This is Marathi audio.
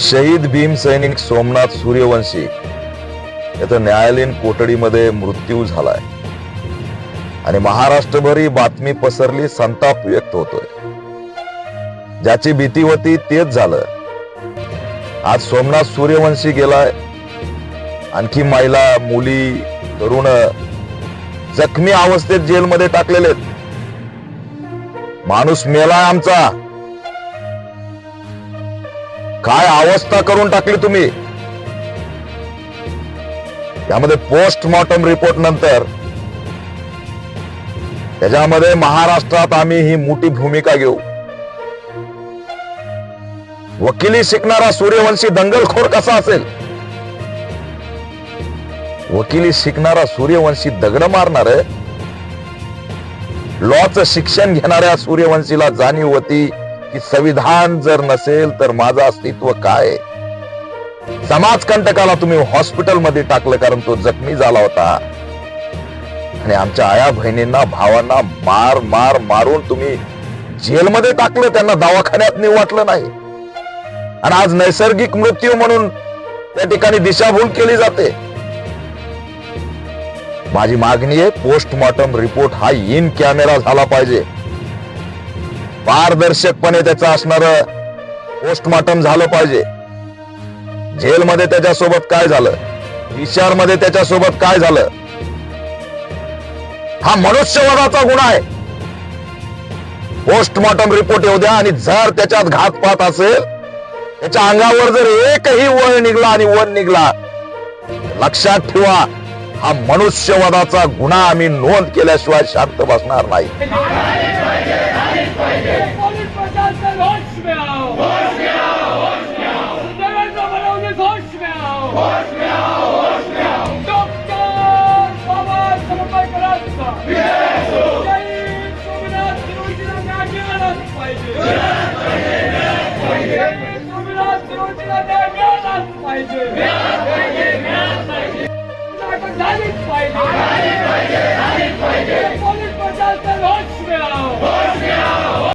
शहीद भीम सैनिक सोमनाथ सूर्यवंशी याचा न्यायालयीन कोठडीमध्ये मृत्यू झालाय आणि महाराष्ट्रभर ही बातमी पसरली, संताप व्यक्त होतोय. ज्याची भीती होती तेच झालं. आज सोमनाथ सूर्यवंशी गेलाय. आणखी महिला, मुली, तरुण जखमी अवस्थेत जेलमध्ये टाकलेले आहेत. माणूस मेलाय आमचा. काय अवस्था करून टाकली तुम्ही. यामध्ये पोस्टमॉर्टम रिपोर्ट नंतर त्याच्यामध्ये महाराष्ट्रात आम्ही ही मोठी भूमिका घेऊ. वकिली शिकणारा सूर्यवंशी दंगलखोर कसा असेल. वकिली शिकणारा सूर्यवंशी दगड मारणार आहे. लॉचं शिक्षण घेणाऱ्या सूर्यवंशीला जाणीव होती की संविधान जर नसेल तर माझं अस्तित्व काय. समाजकंटकाला तुम्ही हॉस्पिटल मध्ये टाकलं कारण तो जखमी झाला होता आणि आमच्या आया बहिणींना, भावांना मार मार मारून तुम्ही जेलमध्ये टाकलं. त्यांना दवाखान्यात नेऊ वाटलं नाही आणि आज नैसर्गिक मृत्यू म्हणून त्या ठिकाणी दिशाभूल केली जाते. माझी मागणी आहे, पोस्टमॉर्टम रिपोर्ट हा इन कॅमेरा झाला पाहिजे. पारदर्शकपणे त्याचं असणार पोस्टमॉर्टम झालं पाहिजे. जेलमध्ये त्याच्यासोबत काय झालं, विचार मध्ये त्याच्यासोबत काय झालं, हा मनुष्यवधाचा गुन्हा आहे. पोस्टमॉर्टम रिपोर्ट येऊ द्या आणि जर त्याच्यात घातपात असेल, त्याच्या अंगावर जर एकही वळ निघला आणि वन निघला, लक्षात ठेवा हा मनुष्यवधाचा गुन्हा आम्ही नोंद केल्याशिवाय शांत बसणार नाही. झालीच पाहिजे.